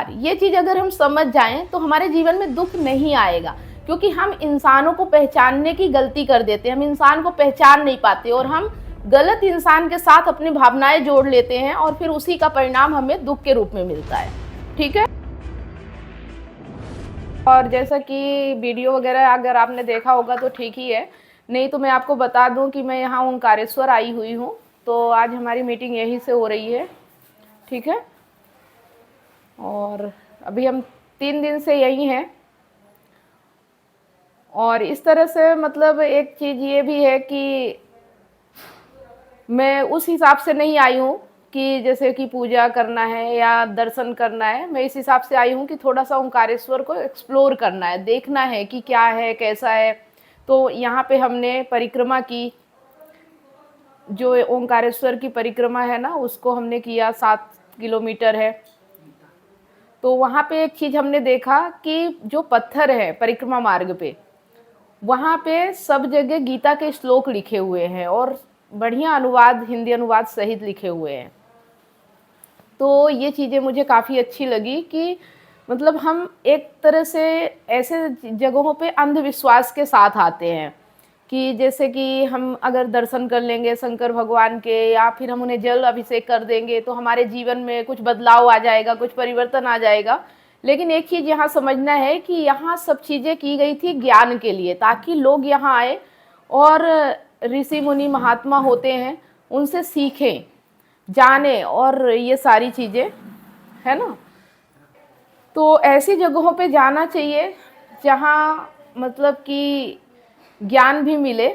ओंकार, ये चीज़ अगर हम समझ जाएं तो हमारे जीवन में दुख नहीं आएगा, क्योंकि हम इंसानों को पहचानने की गलती कर देते हैं। हम इंसान को पहचान नहीं पाते और हम गलत इंसान के साथ अपनी भावनाएं जोड़ लेते हैं और फिर उसी का परिणाम हमें दुख के रूप में मिलता है। ठीक है। और जैसा कि वीडियो वगैरह अगर आपने देखा होगा तो ठीक ही है, नहीं तो मैं आपको बता दूं कि मैं यहाँ ओंकारेश्वर आई हुई हूँ। तो आज हमारी मीटिंग यहीं से हो रही है। ठीक है। और अभी हम 3 दिन से यहीं हैं। और इस तरह से मतलब एक चीज़ ये भी है कि मैं उस हिसाब से नहीं आई हूँ कि जैसे कि पूजा करना है या दर्शन करना है। मैं इस हिसाब से आई हूँ कि थोड़ा सा ओंकारेश्वर को एक्सप्लोर करना है, देखना है कि क्या है, कैसा है। तो यहाँ पे हमने परिक्रमा की, जो ओंकारेश्वर की परिक्रमा है ना, उसको हमने किया, 7 किलोमीटर है। तो वहाँ पे एक चीज़ हमने देखा कि जो पत्थर है परिक्रमा मार्ग पे, वहाँ पे सब जगह गीता के श्लोक लिखे हुए हैं और बढ़िया अनुवाद, हिंदी अनुवाद सहित लिखे हुए हैं। तो ये चीज़ें मुझे काफ़ी अच्छी लगी कि मतलब हम एक तरह से ऐसे जगहों पे अंधविश्वास के साथ आते हैं कि जैसे कि हम अगर दर्शन कर लेंगे शंकर भगवान के या फिर हम उन्हें जल अभिषेक कर देंगे तो हमारे जीवन में कुछ बदलाव आ जाएगा, कुछ परिवर्तन आ जाएगा। लेकिन एक चीज़ यहाँ समझना है कि यहाँ सब चीज़ें की गई थी ज्ञान के लिए, ताकि लोग यहाँ आए और ऋषि मुनि महात्मा होते हैं उनसे सीखें, जाने और ये सारी चीज़ें, है ना। तो ऐसी जगहों पे जाना चाहिए जहाँ मतलब कि ज्ञान भी मिले।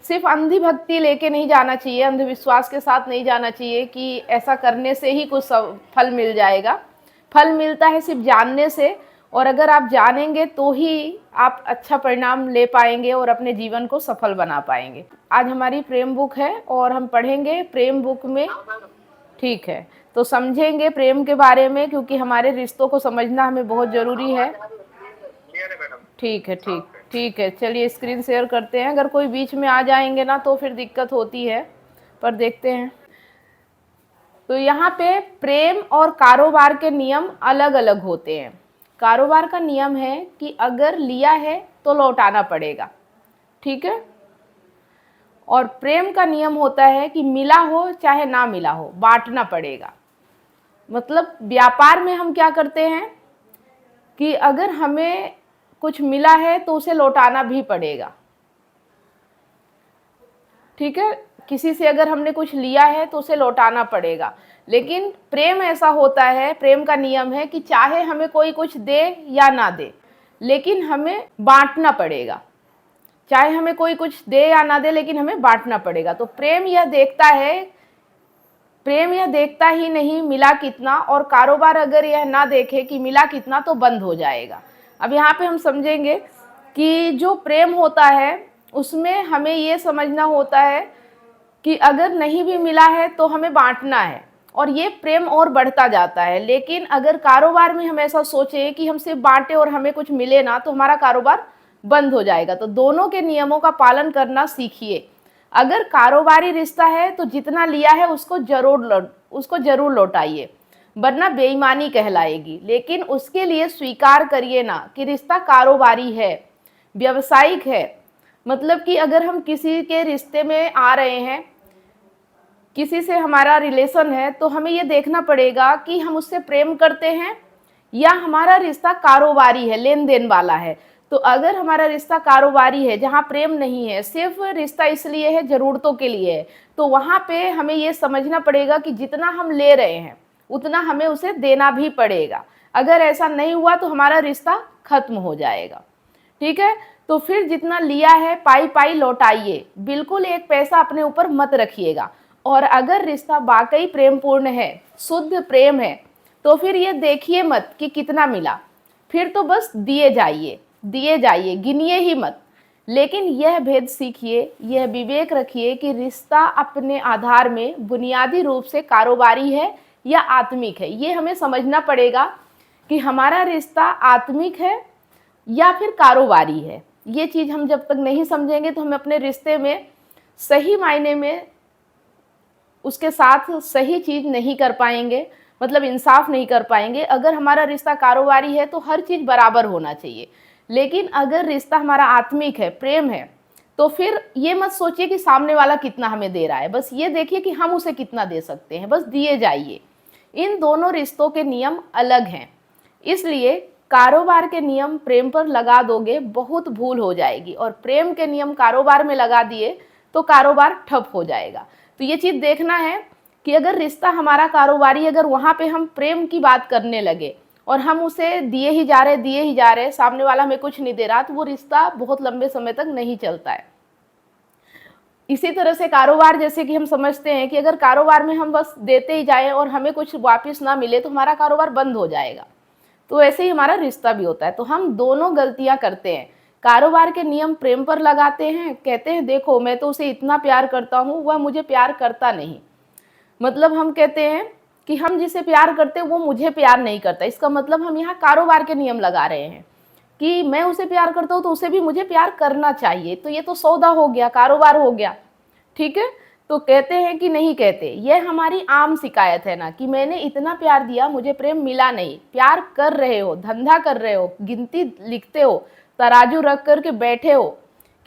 सिर्फ अंधी भक्ति लेके नहीं जाना चाहिए, अंधविश्वास के साथ नहीं जाना चाहिए कि ऐसा करने से ही कुछ फल मिल जाएगा। फल मिलता है सिर्फ जानने से, और अगर आप जानेंगे तो ही आप अच्छा परिणाम ले पाएंगे और अपने जीवन को सफल बना पाएंगे। आज हमारी प्रेम बुक है और हम पढ़ेंगे प्रेम बुक में। ठीक है, तो समझेंगे प्रेम के बारे में, क्योंकि हमारे रिश्तों को समझना हमें बहुत ज़रूरी है। ठीक है, ठीक है। चलिए स्क्रीन शेयर करते हैं। अगर कोई बीच में आ जाएंगे ना तो फिर दिक्कत होती है, पर देखते हैं। तो यहाँ पे प्रेम और कारोबार के नियम अलग अलग होते हैं। कारोबार का नियम है कि अगर लिया है तो लौटाना पड़ेगा। ठीक है। और प्रेम का नियम होता है कि मिला हो चाहे ना मिला हो, बांटना पड़ेगा। मतलब व्यापार में हम क्या करते हैं कि अगर हमें कुछ मिला है तो उसे लौटाना भी पड़ेगा। ठीक है। किसी से अगर हमने कुछ लिया है तो उसे लौटाना पड़ेगा। लेकिन प्रेम ऐसा होता है, प्रेम का नियम है कि चाहे हमें कोई कुछ दे या ना दे, लेकिन हमें बांटना पड़ेगा। चाहे हमें कोई कुछ दे या ना दे, लेकिन हमें बांटना पड़ेगा। तो प्रेम यह देखता ही नहीं मिला कितना, और कारोबार अगर यह ना देखे कि मिला कितना तो बंद हो जाएगा। अब यहाँ पे हम समझेंगे कि जो प्रेम होता है उसमें हमें ये समझना होता है कि अगर नहीं भी मिला है तो हमें बांटना है, और ये प्रेम और बढ़ता जाता है। लेकिन अगर कारोबार में हम ऐसा सोचें कि हम सिर्फ बांटे और हमें कुछ मिले ना, तो हमारा कारोबार बंद हो जाएगा। तो दोनों के नियमों का पालन करना सीखिए। अगर कारोबारी रिश्ता है तो जितना लिया है उसको जरूर लौटाइए, वरना बेईमानी कहलाएगी। लेकिन उसके लिए स्वीकार करिए ना कि रिश्ता कारोबारी है, व्यावसायिक है। मतलब कि अगर हम किसी के रिश्ते में आ रहे हैं, किसी से हमारा रिलेशन है, तो हमें ये देखना पड़ेगा कि हम उससे प्रेम करते हैं या हमारा रिश्ता कारोबारी है, लेन देन वाला है। तो अगर हमारा रिश्ता कारोबारी है, जहाँ प्रेम नहीं है, सिर्फ रिश्ता इसलिए है, ज़रूरतों के लिए है, तो वहाँ पे हमें ये समझना पड़ेगा कि जितना हम ले रहे हैं उतना हमें उसे देना भी पड़ेगा। अगर ऐसा नहीं हुआ तो हमारा रिश्ता खत्म हो जाएगा। ठीक है। तो फिर जितना लिया है पाई पाई लौटाइए, बिल्कुल एक पैसा अपने ऊपर मत रखिएगा। और अगर रिश्ता वाकई प्रेमपूर्ण है, शुद्ध प्रेम है, तो फिर ये देखिए मत कि कितना मिला, फिर तो बस दिए जाइए, गिनिए ही मत। लेकिन यह भेद सीखिए, यह विवेक रखिए कि रिश्ता अपने आधार में बुनियादी रूप से कारोबारी है या आत्मिक है। ये हमें समझना पड़ेगा कि हमारा रिश्ता आत्मिक है या फिर कारोबारी है। ये चीज़ हम जब तक नहीं समझेंगे तो हम अपने रिश्ते में सही मायने में उसके साथ सही चीज़ नहीं कर पाएंगे। मतलब इंसाफ नहीं कर पाएंगे। अगर हमारा रिश्ता कारोबारी है तो हर चीज़ बराबर होना चाहिए, लेकिन अगर रिश्ता हमारा आत्मिक है, प्रेम है, तो फिर ये मत सोचिए कि सामने वाला कितना हमें दे रहा है, बस ये देखिए कि हम उसे कितना दे सकते हैं, बस दिए जाइए। इन दोनों रिश्तों के नियम अलग हैं, इसलिए कारोबार के नियम प्रेम पर लगा दोगे बहुत भूल हो जाएगी, और प्रेम के नियम कारोबार में लगा दिए तो कारोबार ठप हो जाएगा। तो ये चीज़ देखना है कि अगर रिश्ता हमारा कारोबारी, अगर वहाँ पे हम प्रेम की बात करने लगे और हम उसे दिए ही जा रहे, सामने वाला हमें कुछ नहीं दे रहा, तो वो रिश्ता बहुत लंबे समय तक नहीं चलता है। इसी तरह से कारोबार, जैसे कि हम समझते हैं कि अगर कारोबार में हम बस देते ही जाएं और हमें कुछ वापस ना मिले तो हमारा कारोबार बंद हो जाएगा, तो ऐसे ही हमारा रिश्ता भी होता है। तो हम दोनों गलतियां करते हैं। कारोबार के नियम प्रेम पर लगाते हैं, कहते हैं देखो मैं तो उसे इतना प्यार करता हूँ, वह मुझे प्यार करता नहीं। मतलब हम कहते हैं कि हम जिसे प्यार करते हैं वो मुझे प्यार नहीं करता, इसका मतलब हम यहाँ कारोबार के नियम लगा रहे हैं कि मैं उसे प्यार करता हूँ तो उसे भी मुझे प्यार करना चाहिए। तो ये तो सौदा हो गया, कारोबार हो गया, ठीक है। तो कहते हैं कि नहीं कहते, यह हमारी आम शिकायत है ना, कि मैंने इतना प्यार दिया मुझे प्रेम मिला नहीं। प्यार कर रहे हो, धंधा कर रहे हो, गिनती लिखते हो, तराजू रख करके बैठे हो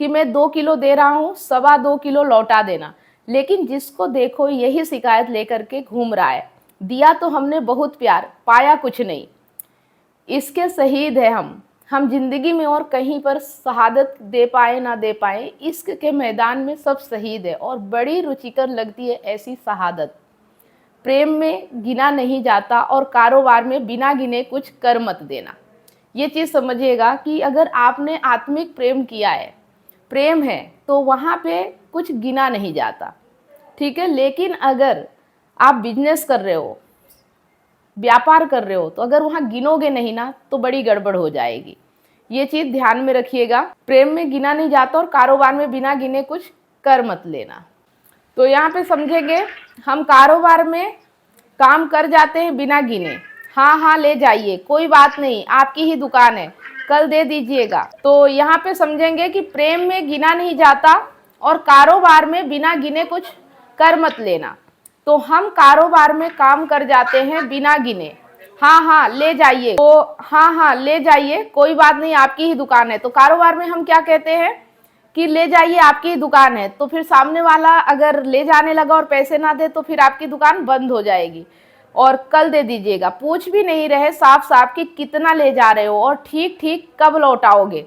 कि मैं 2 किलो दे रहा हूँ, 2.25 किलो लौटा देना, लेकिन जिसको देखो यही शिकायत लेकर के घूम रहा है, दिया तो हमने बहुत प्यार, पाया कुछ नहीं। इसके शहीद है हम जिंदगी में और कहीं पर शहादत दे पाए ना दे पाए, इश्क के मैदान में सब शहीद है, और बड़ी रुचिकर लगती है ऐसी शहादत। प्रेम में गिना नहीं जाता और कारोबार में बिना गिने कुछ कर मत देना। ये चीज़ समझिएगा कि अगर आपने आत्मिक प्रेम किया है, प्रेम है, तो वहाँ पे कुछ गिना नहीं जाता, ठीक है। लेकिन अगर आप बिजनेस कर रहे हो, व्यापार कर रहे हो, तो अगर वहाँ गिनोगे नहीं ना तो बड़ी गड़बड़ हो जाएगी। ये चीज़ ध्यान में रखिएगा, प्रेम में गिना नहीं जाता और कारोबार में बिना गिने कुछ कर मत लेना। तो यहाँ पे समझेंगे, हम कारोबार में काम कर जाते हैं बिना गिने, हाँ हाँ ले जाइए कोई बात नहीं, आपकी ही दुकान है, कल दे दीजिएगा। तो यहाँ पे समझेंगे कि प्रेम में गिना नहीं जाता और कारोबार में बिना गिने कुछ कर मत लेना। तो हम कारोबार में काम कर जाते हैं बिना गिने, हाँ हाँ ले जाइए, तो हाँ हाँ ले जाइए कोई बात नहीं, आपकी ही दुकान है। तो कारोबार में हम क्या कहते हैं कि ले जाइए आपकी ही दुकान है, तो फिर सामने वाला अगर ले जाने लगा और पैसे ना दे तो फिर आपकी दुकान बंद हो जाएगी, और कल दे दीजिएगा। पूछ भी नहीं रहे साफ साफ कि कितना ले जा रहे हो और ठीक ठीक कब लौटाओगे।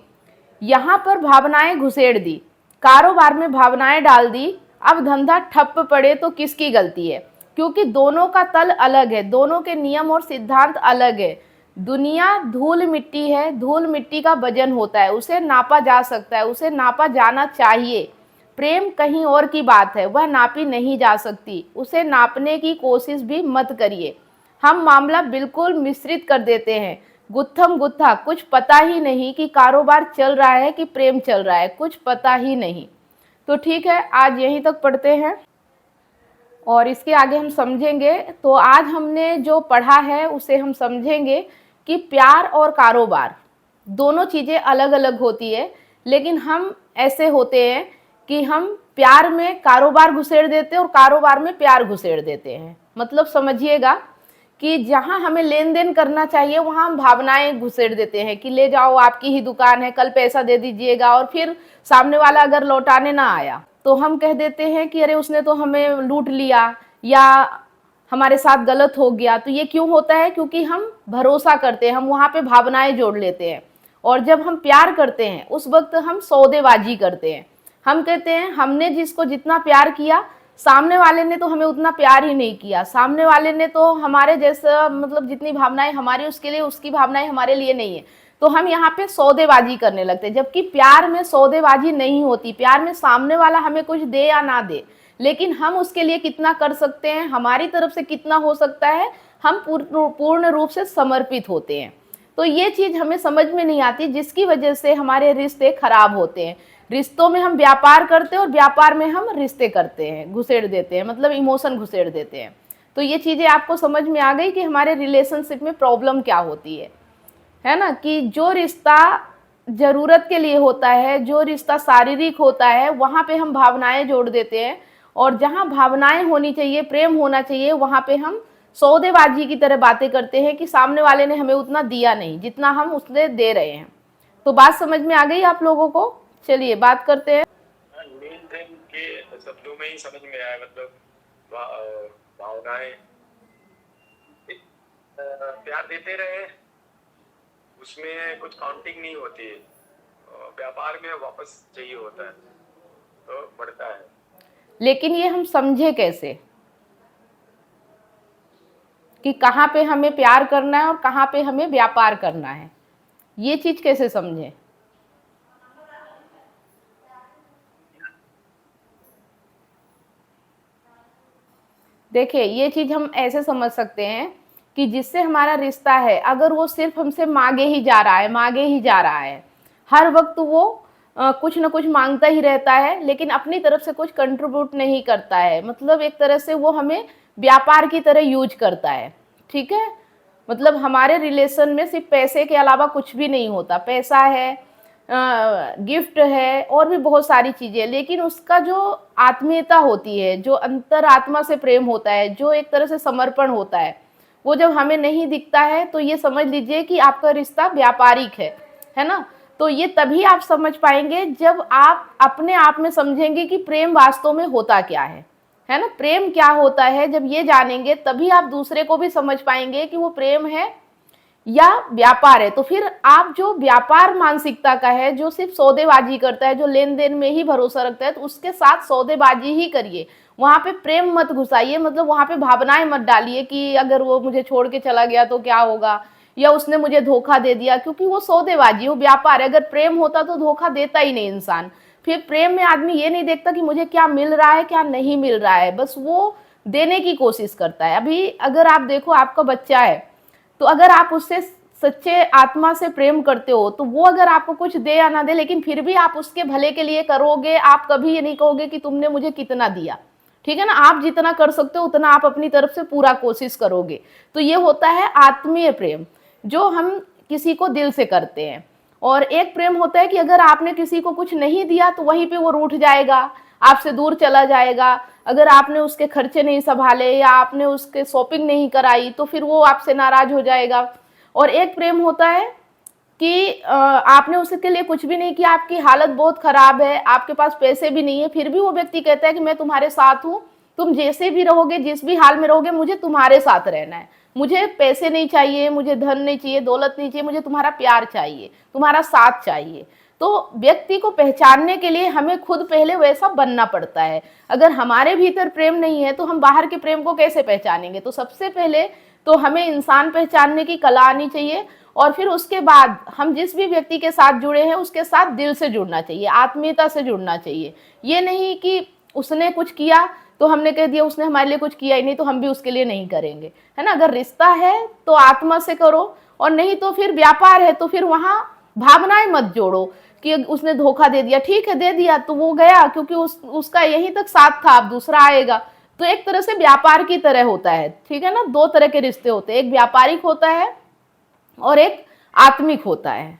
यहाँ पर भावनाएं घुसेड़ दी, कारोबार में भावनाएं डाल दी, अब धंधा ठप पड़े तो किसकी गलती है, क्योंकि दोनों का तल अलग है, दोनों के नियम और सिद्धांत अलग है। दुनिया धूल मिट्टी है, धूल मिट्टी का वजन होता है, उसे नापा जा सकता है, उसे नापा जाना चाहिए। प्रेम कहीं और की बात है, वह नापी नहीं जा सकती, उसे नापने की कोशिश भी मत करिए। हम मामला बिल्कुल मिश्रित कर देते हैं, गुत्थम गुत्था, कुछ पता ही नहीं कि कारोबार चल रहा है कि प्रेम चल रहा है, कुछ पता ही नहीं। तो ठीक है, आज यहीं तक पढ़ते हैं और इसके आगे हम समझेंगे। तो आज हमने जो पढ़ा है उसे हम समझेंगे कि प्यार और कारोबार दोनों चीज़ें अलग अलग होती है, लेकिन हम ऐसे होते हैं कि हम प्यार में कारोबार घुसेड़ देते हैं और कारोबार में प्यार घुसेड़ देते हैं। मतलब समझिएगा कि जहाँ हमें लेन देन करना चाहिए वहाँ हम भावनाएं घुसेड़ देते हैं कि ले जाओ आपकी ही दुकान है, कल पैसा दे दीजिएगा, और फिर सामने वाला अगर लौटाने ना आया तो हम कह देते हैं कि अरे उसने तो हमें लूट लिया या हमारे साथ गलत हो गया। तो ये क्यों होता है, क्योंकि हम भरोसा करते हैं, हम वहाँ पे भावनाएं जोड़ लेते हैं। और जब हम प्यार करते हैं उस वक्त हम सौदेबाजी करते हैं, हम कहते हैं हमने जिसको जितना प्यार किया सामने वाले ने तो हमें उतना प्यार ही नहीं किया, सामने वाले ने तो हमारे जैसा मतलब जितनी भावनाएं हमारी उसके लिए उसकी भावनाएं हमारे लिए नहीं है, तो हम यहाँ पे सौदेबाजी करने लगते हैं। जबकि प्यार में सौदेबाजी नहीं होती, प्यार में सामने वाला हमें कुछ दे या ना दे, लेकिन हम उसके लिए कितना कर सकते हैं, हमारी तरफ से कितना हो सकता है, हम पूर्ण रूप से समर्पित होते हैं। तो ये चीज़ हमें समझ में नहीं आती, जिसकी वजह से हमारे रिश्ते खराब होते हैं। रिश्तों में हम व्यापार करते हैं और व्यापार में हम रिश्ते करते हैं, घुसेड़ देते हैं, मतलब इमोशन घुसेड़ देते हैं। तो ये चीज़ें आपको समझ में आ गई कि हमारे रिलेशनशिप में प्रॉब्लम क्या होती है ना। कि जो रिश्ता ज़रूरत के लिए होता है, जो रिश्ता शारीरिक होता है, वहाँ पे हम भावनाएं जोड़ देते हैं, और जहाँ भावनाएं होनी चाहिए, प्रेम होना चाहिए, वहाँ पे हम सौदेबाजी की तरह बातें करते हैं कि सामने वाले ने हमें उतना दिया नहीं जितना हम उसने दे रहे हैं। तो बात समझ में आ गई आप लोगों को? चलिए बात करते हैं। मेन थिंग के शब्दों में ही समझ में आया, मतलब भावनाएं प्यार देते रहे, उसमें कुछ काउंटिंग नहीं होती है। व्यापार में वापस चाहिए होता है तो बढ़ता है। लेकिन ये हम समझे कैसे कि कहाँ पे हमें प्यार करना है और कहाँ पे हमें व्यापार करना है? ये चीज कैसे समझे? देखिए, ये चीज हम ऐसे समझ सकते हैं कि जिससे हमारा रिश्ता है, अगर वो सिर्फ हमसे मांगे ही जा रहा है, मांगे ही जा रहा है, हर वक्त वो कुछ ना कुछ मांगता ही रहता है, लेकिन अपनी तरफ से कुछ कंट्रीब्यूट नहीं करता है, मतलब एक तरह से वो हमें व्यापार की तरह यूज करता है। ठीक है, मतलब हमारे रिलेशन में सिर्फ पैसे के अलावा कुछ भी नहीं होता। पैसा है, गिफ्ट है, और भी बहुत सारी चीज़ें, लेकिन उसका जो आत्मीयता होती है, जो अंतर आत्मा से प्रेम होता है, जो एक तरह से समर्पण होता है, वो जब हमें नहीं दिखता है तो ये समझ लीजिए कि आपका रिश्ता व्यापारिक है ना। तो ये तभी आप समझ पाएंगे जब आप अपने आप में समझेंगे कि प्रेम वास्तव में होता क्या है ना। प्रेम क्या होता है, जब ये जानेंगे तभी आप दूसरे को भी समझ पाएंगे कि वो प्रेम है या व्यापार है। तो फिर आप जो व्यापार मानसिकता का है, जो सिर्फ सौदेबाजी करता है, जो लेन देन में ही भरोसा रखता है, तो उसके साथ सौदेबाजी ही करिए। वहां पे प्रेम मत घुसाइए, मतलब वहां पे भावनाएं मत डालिए कि अगर वो मुझे छोड़ के चला गया तो क्या होगा, या उसने मुझे धोखा दे दिया, क्योंकि वो सौदेबाजी, वो व्यापार है। अगर प्रेम होता तो धोखा देता ही नहीं इंसान। फिर प्रेम में आदमी ये नहीं देखता कि मुझे क्या मिल रहा है क्या नहीं मिल रहा है, बस वो देने की कोशिश करता है। अभी अगर आप देखो, आपका बच्चा है, तो अगर आप उससे सच्चे आत्मा से प्रेम करते हो, तो वो अगर आपको कुछ दे या ना दे, लेकिन फिर भी आप उसके भले के लिए करोगे। आप कभी ये नहीं कहोगे कि तुमने मुझे कितना दिया, ठीक है ना। आप जितना कर सकते हो उतना आप अपनी तरफ से पूरा कोशिश करोगे। तो ये होता है आत्मीय प्रेम, जो हम किसी को दिल से करते हैं। और एक प्रेम होता है कि अगर आपने किसी को कुछ नहीं दिया तो वहीं पे वो रूठ जाएगा, आपसे दूर चला जाएगा। अगर आपने उसके खर्चे नहीं संभाले या आपने उसके शॉपिंग नहीं कराई तो फिर वो आपसे नाराज हो जाएगा। और एक प्रेम होता है कि आपने उसके लिए कुछ भी नहीं किया, आपकी हालत बहुत खराब है, आपके पास पैसे भी नहीं है, फिर भी वो व्यक्ति कहता है कि मैं तुम्हारे साथ हूँ, तुम जैसे भी रहोगे, जिस भी हाल में रहोगे, मुझे तुम्हारे साथ रहना है। मुझे पैसे नहीं चाहिए, मुझे धन नहीं चाहिए, दौलत नहीं चाहिए, मुझे तुम्हारा प्यार चाहिए, तुम्हारा साथ चाहिए। तो व्यक्ति को पहचानने के लिए हमें खुद पहले वैसा बनना पड़ता है। अगर हमारे भीतर प्रेम नहीं है तो हम बाहर के प्रेम को कैसे पहचानेंगे? तो सबसे पहले तो हमें इंसान पहचानने की कला आनी चाहिए, और फिर उसके बाद हम जिस भी व्यक्ति के साथ जुड़े हैं उसके साथ दिल से जुड़ना चाहिए, आत्मीयता से जुड़ना चाहिए। ये नहीं कि उसने कुछ किया तो हमने कह दिया उसने हमारे लिए कुछ किया ही नहीं तो हम भी उसके लिए नहीं करेंगे, है ना। अगर रिश्ता है तो आत्मा से करो, और नहीं तो फिर व्यापार है तो फिर वहां भावनाएं मत जोड़ो कि उसने धोखा दे दिया, ठीक है दे दिया तो वो गया, क्योंकि उसका यहीं तक साथ था, अब दूसरा आएगा। तो एक तरह से व्यापार की तरह होता है, ठीक है ना। दो तरह के रिश्ते होते हैं, एक व्यापारिक होता है और एक आत्मिक होता है,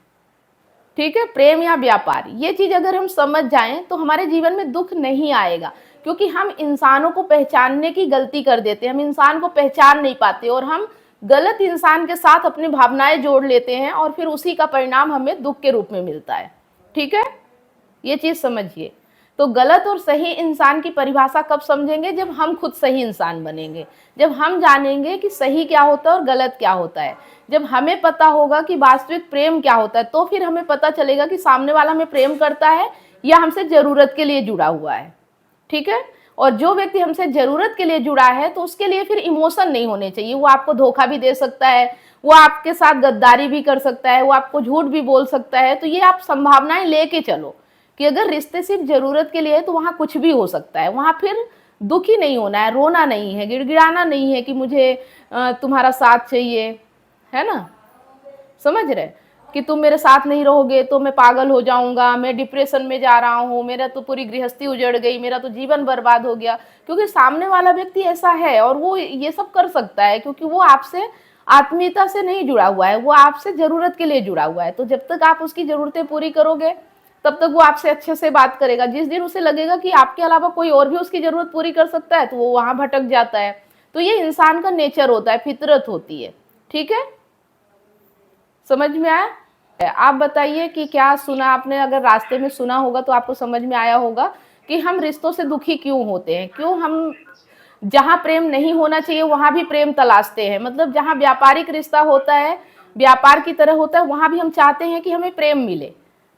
ठीक है। प्रेम या व्यापार, ये चीज अगर हम समझ जाएं तो हमारे जीवन में दुख नहीं आएगा, क्योंकि हम इंसानों को पहचानने की गलती कर देते हैं। हम इंसान को पहचान नहीं पाते और हम गलत इंसान के साथ अपनी भावनाएं जोड़ लेते हैं, और फिर उसी का परिणाम हमें दुख के रूप में मिलता है, ठीक है। ये चीज समझिए। तो गलत और सही इंसान की परिभाषा कब समझेंगे? जब हम खुद सही इंसान बनेंगे, जब हम जानेंगे कि सही क्या होता है और गलत क्या होता है, जब हमें पता होगा कि वास्तविक प्रेम क्या होता है, तो फिर हमें पता चलेगा कि सामने वाला हमें प्रेम करता है या हमसे जरूरत के लिए जुड़ा हुआ है, ठीक है। और जो व्यक्ति हमसे जरूरत के लिए जुड़ा है तो उसके लिए फिर इमोशन नहीं होने चाहिए। वो आपको धोखा भी दे सकता है, वो आपके साथ गद्दारी भी कर सकता है, वो आपको झूठ भी बोल सकता है। तो ये आप संभावनाएं लेके चलो कि अगर रिश्ते सिर्फ जरूरत के लिए है तो वहां कुछ भी हो सकता है। वहां फिर दुखी नहीं होना है, रोना नहीं है, गिड़गिड़ाना नहीं है कि मुझे तुम्हारा साथ चाहिए, है ना। समझ रहे कि तुम मेरे साथ नहीं रहोगे तो मैं पागल हो जाऊंगा, मैं डिप्रेशन में जा रहा हूँ, मेरा तो पूरी गृहस्थी उजड़ गई, मेरा तो जीवन बर्बाद हो गया। क्योंकि सामने वाला व्यक्ति ऐसा है और वो ये सब कर सकता है, क्योंकि वो आपसे आत्मीयता से नहीं जुड़ा हुआ है, वो आपसे जरूरत के लिए जुड़ा हुआ है। तो जब तक आप उसकी जरूरतें पूरी करोगे तब तक वो आपसे अच्छे से बात करेगा। जिस दिन उसे लगेगा कि आपके अलावा कोई और भी उसकी जरूरत पूरी कर सकता है तो वो वहां भटक जाता है। तो ये इंसान का नेचर होता है, फितरत होती है। ठीक है, समझ में आया? आप बताइए कि क्या सुना आपने? अगर रास्ते में सुना होगा तो आपको समझ में आया होगा कि हम रिश्तों से दुखी क्यों होते हैं, क्यों हम जहाँ प्रेम नहीं होना चाहिए वहाँ भी प्रेम तलाशते हैं। मतलब जहाँ व्यापारिक रिश्ता होता है, व्यापार की तरह होता है, वहाँ भी हम चाहते हैं कि हमें प्रेम मिले।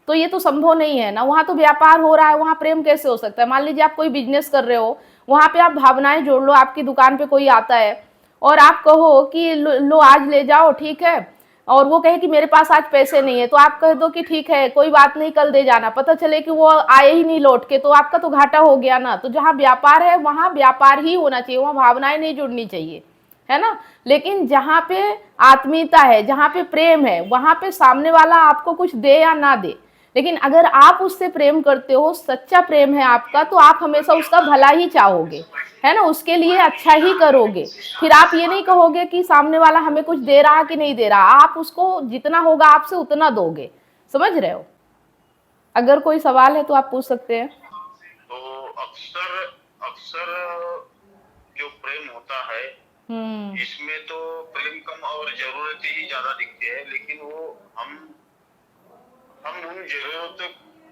तो ये तो संभव नहीं है ना, वहाँ तो व्यापार हो रहा है, वहाँ प्रेम कैसे हो सकता है? मान लीजिए आप कोई बिजनेस कर रहे हो, वहाँ पे आप भावनाएं जोड़ लो। आपकी दुकान पे कोई आता है और आप कहो कि लो आज ले जाओ, ठीक है, और वो कहे कि मेरे पास आज पैसे नहीं है, तो आप कह दो कि ठीक है कोई बात नहीं कल दे जाना, पता चले कि वो आए ही नहीं लौट के, तो आपका तो घाटा हो गया ना। तो जहाँ व्यापार है वहाँ व्यापार ही होना चाहिए, वहाँ भावनाएं नहीं जुड़नी चाहिए, है ना। लेकिन जहाँ पे आत्मीयता है, जहाँ पे प्रेम है, वहाँ पे सामने वाला आपको कुछ दे या ना दे, लेकिन अगर आप उससे प्रेम करते हो, सच्चा प्रेम है आपका, तो आप हमेशा उसका भला ही चाहोगे, है ना, उसके लिए अच्छा ही करोगे। फिर आप ये नहीं कहोगे कि सामने वाला हमें कुछ दे रहा कि नहीं दे रहा, आप उसको जितना होगा आपसे उतना दोगे। समझ रहे हो? अगर कोई सवाल है तो आप पूछ सकते हैं। तो अक्सर अक्सर जो प्रेम होता है इसमें तो प्रेम कम और जरूरतें ही ज्यादा दिखती है, लेकिन वो हम उन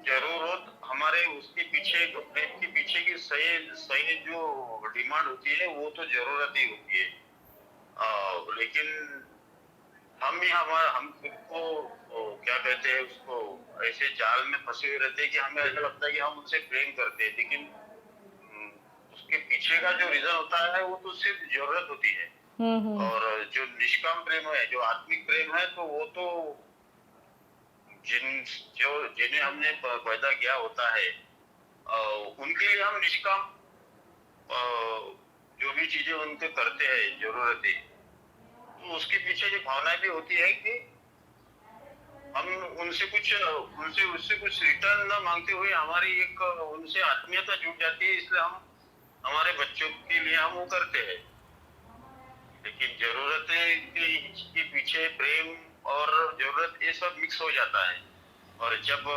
जरूरत हमारे उसके पीछे प्रेम के पीछे की सही जो डिमांड होती है वो तो जरूरत ही होती है। लेकिन हम खुद को क्या कहते हैं उसको ऐसे जाल में फंसे हुए रहते हैं कि हमें ऐसा लगता है कि हम उनसे प्रेम करते हैं, लेकिन उसके पीछे का जो रीजन होता है वो तो सिर्फ जरूरत होती है। और जो निष्काम प्रेम है, जो आत्मिक प्रेम है, तो वो तो जिन्हें हमने पैदा किया होता है उनके लिए हम निष्काम जो भी चीजें उनके करते हैं जरूरतें, तो उसके पीछे जो भावना भी होती है कि हम उससे कुछ रिटर्न न मांगते हुए हमारी एक उनसे आत्मीयता जुट जाती है, इसलिए हम हमारे बच्चों के लिए हम वो करते हैं। लेकिन जरूरतें के पीछे प्रेम और जरूरत ये सब मिक्स हो जाता है, और जब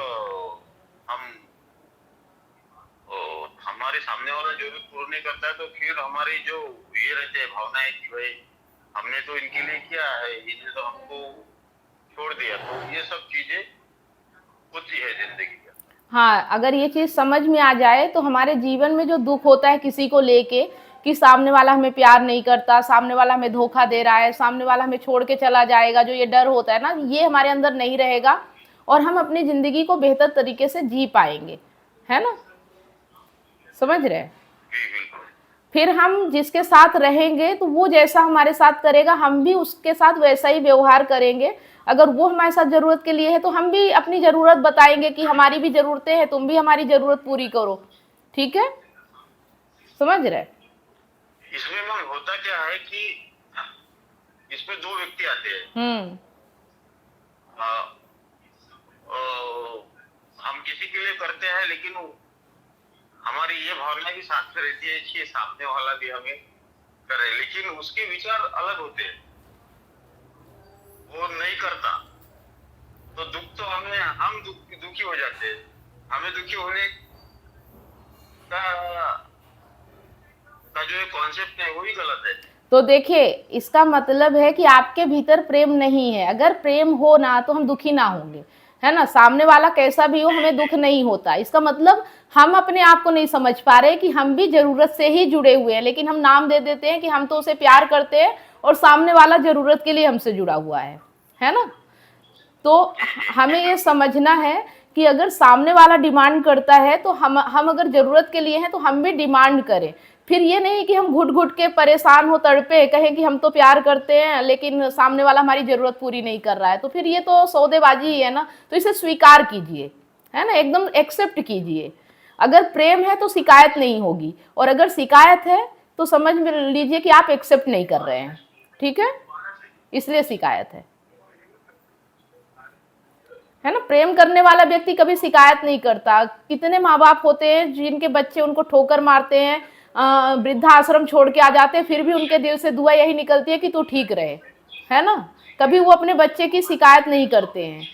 हमारे सामने वाला जरूरत पूर्ण नहीं करता है तो फिर हमारी जो ये रहते हैं भावनाएं कि भाई हमने तो इनके लिए किया है, इन्हें तो हमको छोड़ दिया, तो ये सब चीजें होती है जिंदगी में। हाँ, अगर ये चीज समझ में आ जाए तो हमारे जीवन में जो दुख होता है किसी को लेके कि सामने वाला हमें प्यार नहीं करता, सामने वाला हमें धोखा दे रहा है, सामने वाला हमें छोड़ के चला जाएगा, जो ये डर होता है ना, ये हमारे अंदर नहीं रहेगा और हम अपनी जिंदगी को बेहतर तरीके से जी पाएंगे, है ना। समझ रहे हैं? फिर हम जिसके साथ रहेंगे तो वो जैसा हमारे साथ करेगा हम भी उसके साथ वैसा ही व्यवहार करेंगे। अगर वो हमारे साथ जरूरत के लिए है तो हम भी अपनी जरूरत बताएंगे कि हमारी भी जरूरतें हैं, तुम भी हमारी जरूरत पूरी करो। ठीक है, समझ रहे? इसमें मैम होता क्या है कि इसमें दो व्यक्ति आते हैं। हम किसी के लिए करते हैं, लेकिन हमारी ये भावना भी साथ में रहती है कि सामने वाला भी हमें करे, लेकिन उसके विचार अलग होते हैं, वो नहीं करता, तो दुख तो हम दुखी हो जाते हैं। हमें दुखी होने का जो कॉन्सेप्ट है वो ही गलत है। तो देखिए, इसका मतलब है कि आपके भीतर प्रेम नहीं है। अगर प्रेम हो ना तो हम दुखी ना होंगे, है ना। सामने वाला कैसा भी हो हमें दुख नहीं होता। इसका मतलब हम अपने आप को नहीं समझ पा रहे कि हम भी जरूरत से ही जुड़े हुए हैं, लेकिन हम नाम दे देते हैं कि हम तो उसे प्यार करते हैं और सामने वाला जरूरत के लिए हमसे जुड़ा हुआ है ना। तो हमें ये समझना है कि अगर सामने वाला डिमांड करता है तो हम अगर जरूरत के लिए हैं तो हम भी डिमांड करें। फिर ये नहीं कि हम घुट घुट के परेशान हो, तड़पे, कहें कि हम तो प्यार करते हैं लेकिन सामने वाला हमारी जरूरत पूरी नहीं कर रहा है, तो फिर ये तो सौदेबाजी ही है ना। तो इसे स्वीकार कीजिए, है ना, एकदम एक्सेप्ट कीजिए। अगर प्रेम है तो शिकायत नहीं होगी, और अगर शिकायत है तो समझ लीजिए कि आप एक्सेप्ट नहीं कर रहे हैं। ठीक है, इसलिए शिकायत है ना। प्रेम करने वाला व्यक्ति कभी शिकायत नहीं करता। कितने माँ बाप होते हैं जिनके बच्चे उनको ठोकर मारते हैं, वृद्धाश्रम छोड़ के आ जाते हैं, फिर भी उनके दिल से दुआ यही निकलती है कि तू ठीक रहे, है ना। कभी वो अपने बच्चे की शिकायत नहीं करते हैं।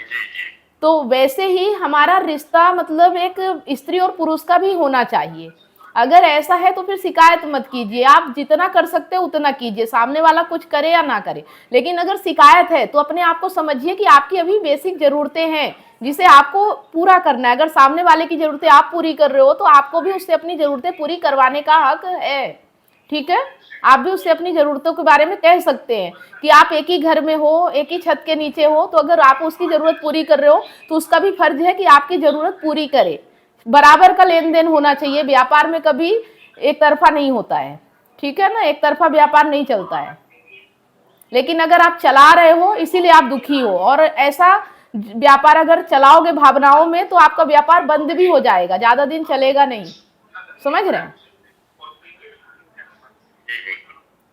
तो वैसे ही हमारा रिश्ता मतलब एक स्त्री और पुरुष का भी होना चाहिए। अगर ऐसा है तो फिर शिकायत मत कीजिए, आप जितना कर सकते हो उतना कीजिए, सामने वाला कुछ करे या ना करे। लेकिन अगर शिकायत है तो अपने आप को समझिए कि आपकी अभी बेसिक जरूरतें हैं जिसे आपको पूरा करना है। अगर सामने वाले की जरूरतें आप पूरी कर रहे हो तो आपको भी उससे अपनी जरूरतें पूरी करवाने का हक है, ठीक है। आप भी उससे अपनी जरूरतों के बारे में कह सकते हैं कि आप एक ही घर में हो, एक ही छत के नीचे हो, तो अगर आप उसकी जरूरत पूरी कर रहे हो तो उसका भी फर्ज है कि आपकी जरूरत पूरी करे। बराबर का लेन देन होना चाहिए, व्यापार में कभी एक तरफा नहीं होता है, ठीक है ना, एक तरफा व्यापार नहीं चलता है। लेकिन अगर आप चला रहे हो इसीलिए आप दुखी हो, और ऐसा व्यापार अगर चलाओगे भावनाओं में तो आपका व्यापार बंद भी हो जाएगा, ज्यादा दिन चलेगा नहीं, समझ रहे हैं।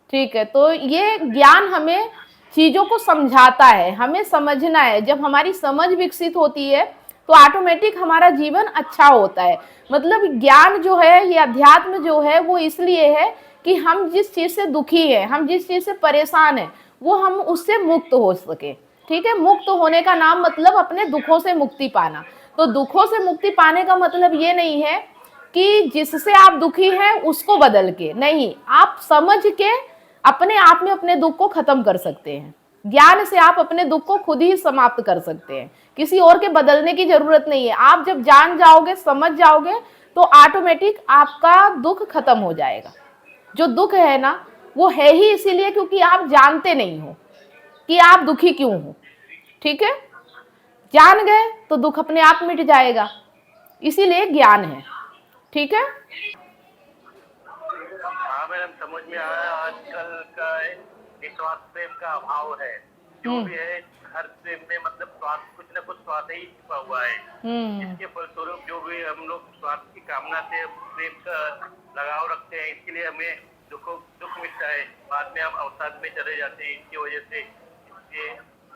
ठीक है, तो ये ज्ञान हमें चीजों को समझाता है, हमें समझना है। जब हमारी समझ विकसित होती है तो ऑटोमेटिक हमारा जीवन अच्छा होता है। मतलब ज्ञान जो है, ये अध्यात्म जो है, वो इसलिए है कि हम जिस चीज से दुखी है, हम जिस चीज से परेशान है, वो हम उससे मुक्त हो सके, ठीक है। मुक्त होने का नाम मतलब अपने दुखों से मुक्ति पाना। तो दुखों से मुक्ति पाने का मतलब ये नहीं है कि जिससे आप दुखी हैं उसको बदल के, नहीं, आप समझ के अपने आप में अपने दुख को खत्म कर सकते हैं। ज्ञान से आप अपने दुख को खुद ही समाप्त कर सकते हैं, किसी और के बदलने की जरूरत नहीं है। आप जब जान जाओगे, समझ जाओगे, तो ऑटोमेटिक आपका दुख खत्म हो जाएगा। जो दुख है ना, वो है ही इसीलिए क्योंकि आप जानते नहीं हो कि आप दुखी क्यों हो, ठीक है। जान गए तो दुख अपने आप मिट जाएगा, इसीलिए ज्ञान है, ठीक है। हाँ मैडम, समझ में आया। आजकल का निस्वार्थ प्रेम का अभाव है, जो भी है हर प्रेम में मतलब स्वार्थ, कुछ न कुछ स्वार्थ ही छिपा हुआ है। इसके फलस्वरूप जो भी हम लोग स्वार्थ की कामना से प्रेम का लगाव रखते हैं, इसके लिए हमें दुख मिलता है, बाद में हम अवसाद में चले जाते हैं। इसकी वजह से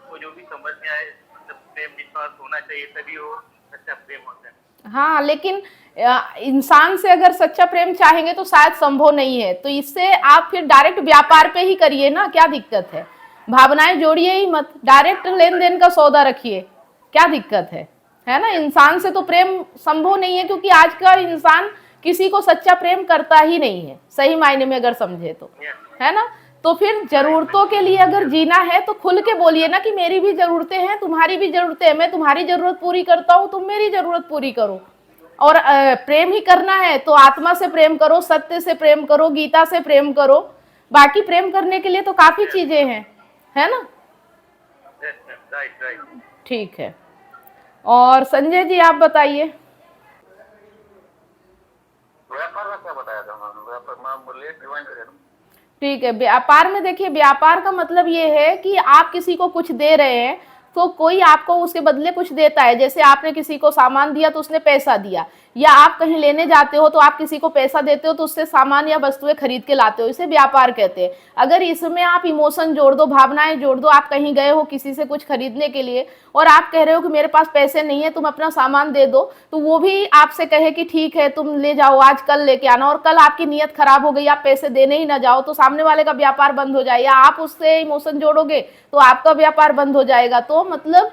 वो जो भी समझ में आए, मतलब प्रेम निस्वार्थ होना चाहिए, तभी वो सच्चा प्रेम होता है। हाँ, लेकिन इंसान से अगर सच्चा प्रेम चाहेंगे तो शायद संभव नहीं है, तो इससे आप फिर डायरेक्ट व्यापार पे ही करिए ना, क्या दिक्कत है। भावनाएं जोड़िए ही मत, डायरेक्ट लेन देन का सौदा रखिए, क्या दिक्कत है ना। इंसान से तो प्रेम संभव नहीं है, क्योंकि आज का इंसान किसी को सच्चा प्रेम करता ही नहीं है, सही मायने में अगर समझे तो, है ना। तो फिर जरूरतों के लिए अगर जीना है तो खुल के बोलिए ना कि मेरी भी जरूरतें हैं, तुम्हारी भी जरूरतें हैं, मैं तुम्हारी जरूरत पूरी करता हूँ, तुम मेरी जरूरत पूरी करो। और प्रेम ही करना है तो आत्मा से प्रेम करो, सत्य से प्रेम करो, गीता से प्रेम करो। बाकी प्रेम करने के लिए तो काफी चीजें हैं, है ना। ठीक है, और संजय जी आप बताइए। व्यापार का क्या बताया था मैम? व्यापार मैम बोलिए, डिवाइन करें। ठीक है, व्यापार में देखिए, व्यापार का मतलब ये है कि आप किसी को कुछ दे रहे हैं तो कोई आपको उसके बदले कुछ देता है। जैसे आपने किसी को सामान दिया तो उसने पैसा दिया, या आप कहीं लेने जाते हो तो आप किसी को पैसा देते हो तो उससे सामान या वस्तुएं खरीद के लाते हो, इसे व्यापार कहते हैं। अगर इसमें आप इमोशन जोड़ दो, भावनाएं जोड़ दो, आप कहीं गए हो किसी से कुछ खरीदने के लिए और आप कह रहे हो कि मेरे पास पैसे नहीं है, तुम अपना सामान दे दो, तो वो भी आपसे कहे कि ठीक है तुम ले जाओ, आज कल लेके आना, और कल आपकी नीयत खराब हो गई, आप पैसे देने ही ना जाओ, तो सामने वाले का व्यापार बंद हो जाए। या आप उससे इमोशन जोड़ोगे तो आपका व्यापार बंद हो जाएगा। तो मतलब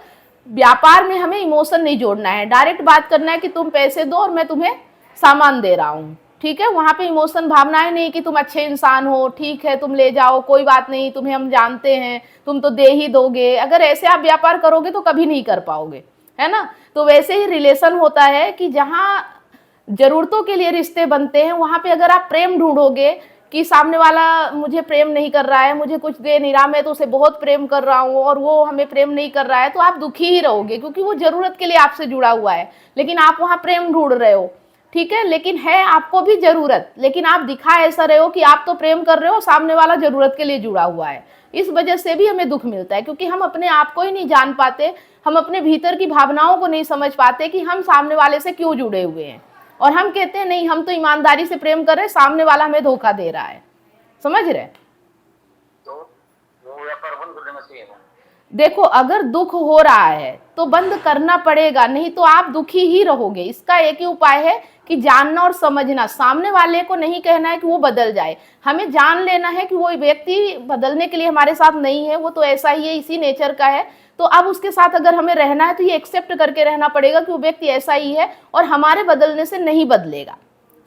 व्यापार में हमें इमोशन नहीं जोड़ना है, डायरेक्ट बात करना है कि तुम पैसे दो और मैं तुम्हें सामान दे रहा हूँ, ठीक है। वहां पे इमोशन भावनाएं नहीं कि तुम अच्छे इंसान हो, ठीक है तुम ले जाओ, कोई बात नहीं, तुम्हें हम जानते हैं, तुम तो दे ही दोगे। अगर ऐसे आप व्यापार करोगे तो कभी नहीं कर पाओगे, है ना। तो वैसे ही रिलेशन होता है कि जहाँ जरूरतों के लिए रिश्ते बनते हैं, वहां पे अगर आप प्रेम ढूंढोगे कि सामने वाला मुझे प्रेम नहीं कर रहा है, मुझे कुछ दे नहीं रहा, मैं तो उसे बहुत प्रेम कर रहा हूँ और वो हमें प्रेम नहीं कर रहा है, तो आप दुखी ही रहोगे, क्योंकि वो जरूरत के लिए आपसे जुड़ा हुआ है, लेकिन आप वहाँ प्रेम ढूंढ रहे हो, ठीक है। लेकिन है आपको भी जरूरत, लेकिन आप दिखा ऐसा रहे हो कि आप तो प्रेम कर रहे हो, सामने वाला जरूरत के लिए जुड़ा हुआ है। इस वजह से भी हमें दुख मिलता है, क्योंकि हम अपने आप को ही नहीं जान पाते, हम अपने भीतर की भावनाओं को नहीं समझ पाते कि हम सामने वाले से क्यों जुड़े हुए हैं। और हम कहते हैं नहीं, हम तो ईमानदारी से प्रेम कर रहे हैं, सामने वाला हमें धोखा दे रहा है, समझ रहे। तो वो व्यापार बंद कर देना चाहिए। देखो, अगर दुख हो रहा है तो बंद करना पड़ेगा, नहीं तो आप दुखी ही रहोगे। इसका एक ही उपाय है कि जानना और समझना। सामने वाले को नहीं कहना है कि वो बदल जाए, हमें जान लेना है कि वो व्यक्ति बदलने के लिए हमारे साथ नहीं है, वो तो ऐसा ही है, इसी नेचर का है। तो अब उसके साथ अगर हमें रहना है तो ये एक्सेप्ट करके रहना पड़ेगा कि वो व्यक्ति ऐसा ही है और हमारे बदलने से नहीं बदलेगा,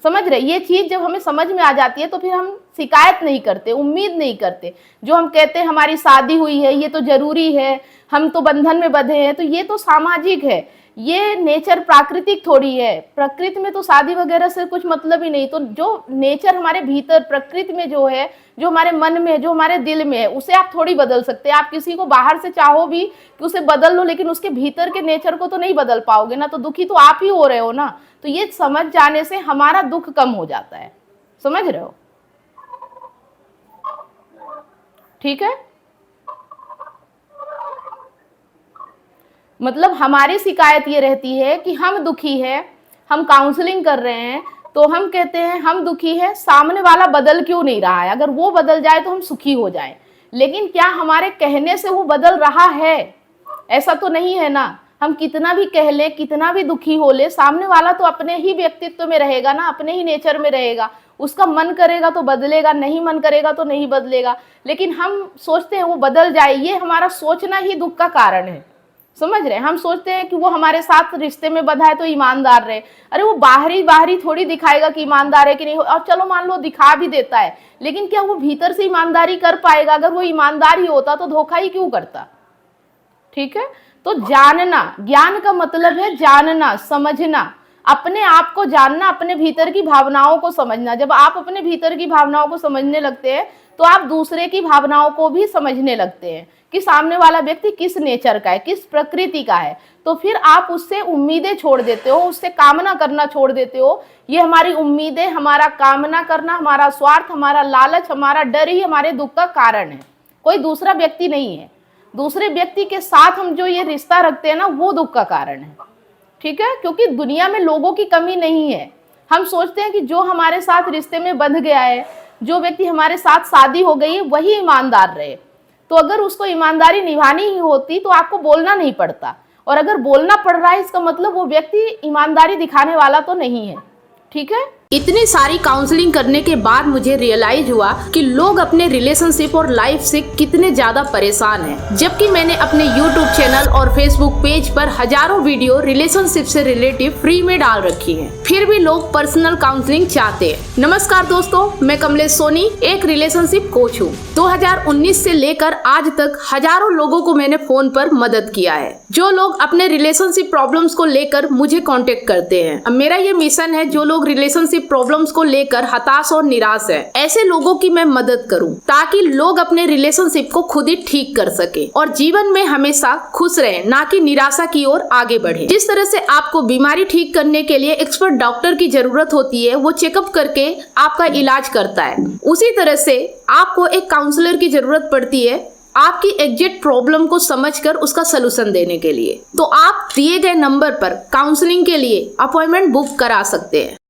समझ रहे? ये चीज़ जब हमें समझ में आ जाती है तो फिर हम शिकायत नहीं करते, उम्मीद नहीं करते। जो हम कहते हैं हमारी शादी हुई है, ये तो जरूरी है, हम तो बंधन में बंधे हैं, तो ये तो सामाजिक है, ये नेचर प्राकृतिक थोड़ी है। प्रकृति में तो शादी वगैरह से कुछ मतलब ही नहीं। तो जो नेचर हमारे भीतर प्रकृति में जो है, जो हमारे मन में, जो हमारे दिल में है, उसे आप थोड़ी बदल सकते हैं। आप किसी को बाहर से चाहो भी कि उसे बदल लो, लेकिन उसके भीतर के नेचर को तो नहीं बदल पाओगे ना। तो दुखी तो आप ही हो रहे हो ना। तो ये समझ जाने से हमारा दुख कम हो जाता है। समझ रहे हो? ठीक है। मतलब हमारी शिकायत ये रहती है कि हम दुखी है, हम काउंसलिंग कर रहे हैं तो हम कहते हैं हम दुखी है, सामने वाला बदल क्यों नहीं रहा है? अगर वो बदल जाए तो हम सुखी हो जाएं। लेकिन क्या हमारे कहने से वो बदल रहा है? ऐसा तो नहीं है ना। हम कितना भी कह ले, कितना भी दुखी हो ले, सामने वाला तो अपने ही व्यक्तित्व में रहेगा ना, अपने ही नेचर में रहेगा। उसका मन करेगा तो बदलेगा, नहीं मन करेगा तो नहीं बदलेगा। लेकिन हम सोचते हैं वो बदल जाए। ये हमारा सोचना ही दुख का कारण है। समझ रहे? हम सोचते हैं कि वो हमारे साथ रिश्ते में बंधा है तो ईमानदार रहे। अरे वो बाहरी थोड़ी दिखाएगा कि ईमानदार है कि नहीं। और चलो मान लो दिखा भी देता है, लेकिन क्या वो भीतर से ईमानदारी कर पाएगा? अगर वो ईमानदार ही होता तो धोखा ही क्यों करता? ठीक है। तो जानना, ज्ञान का मतलब है जानना, समझना, अपने आप को जानना, अपने भीतर की भावनाओं को समझना। जब आप अपने भीतर की भावनाओं को समझने लगते हैं तो आप दूसरे की भावनाओं को भी समझने लगते हैं कि सामने वाला व्यक्ति किस नेचर का है, किस प्रकृति का है। तो फिर आप उससे उम्मीदें छोड़ देते हो, उससे कामना करना छोड़ देते हो। ये हमारी उम्मीदें, हमारा कामना करना, हमारा स्वार्थ, हमारा लालच, हमारा डर ही हमारे दुख का कारण है, कोई दूसरा व्यक्ति नहीं है। दूसरे व्यक्ति के साथ हम जो ये रिश्ता रखते हैं ना, वो दुख का कारण है। ठीक है। क्योंकि दुनिया में लोगों की कमी नहीं है। हम सोचते हैं कि जो हमारे साथ रिश्ते में बंध गया है, जो व्यक्ति हमारे साथ शादी हो गई है, वही ईमानदार रहे। तो अगर उसको ईमानदारी निभानी ही होती तो आपको बोलना नहीं पड़ता। और अगर बोलना पड़ रहा है, इसका मतलब वो व्यक्ति ईमानदारी दिखाने वाला तो नहीं है। ठीक है। इतनी सारी काउंसलिंग करने के बाद मुझे रियलाइज हुआ कि लोग अपने रिलेशनशिप और लाइफ से कितने ज्यादा परेशान हैं। जबकि मैंने अपने YouTube चैनल और Facebook पेज पर हजारों वीडियो रिलेशनशिप से रिलेटिव फ्री में डाल रखी हैं, फिर भी लोग पर्सनल काउंसलिंग चाहते हैं। नमस्कार दोस्तों, मैं कमलेश सोनी एक रिलेशनशिप कोच हूँ। 2019 से लेकर आज तक हजारों लोगों को मैंने फोन पर मदद किया है, जो लोग अपने रिलेशनशिप प्रॉब्लम्स को लेकर मुझे कांटेक्ट करते हैं। अब मेरा ये मिशन है, जो लोग रिलेशनशिप प्रॉब्लम्स को लेकर हताश और निराश है, ऐसे लोगों की मैं मदद करूं, ताकि लोग अपने रिलेशनशिप को खुद ही ठीक कर सके और जीवन में हमेशा खुश रहे, ना कि निराशा की ओर आगे बढ़े। जिस तरह से आपको बीमारी ठीक करने के लिए एक्सपर्ट डॉक्टर की जरूरत होती है, वो चेकअप करके आपका इलाज करता है, उसी तरह से आपको एक काउंसलर की जरूरत पड़ती है आपकी एग्जैक्ट प्रॉब्लम को समझकर उसका सलूशन देने के लिए। तो आप दिए गए नंबर पर काउंसलिंग के लिए अपॉइंटमेंट बुक करा सकते हैं।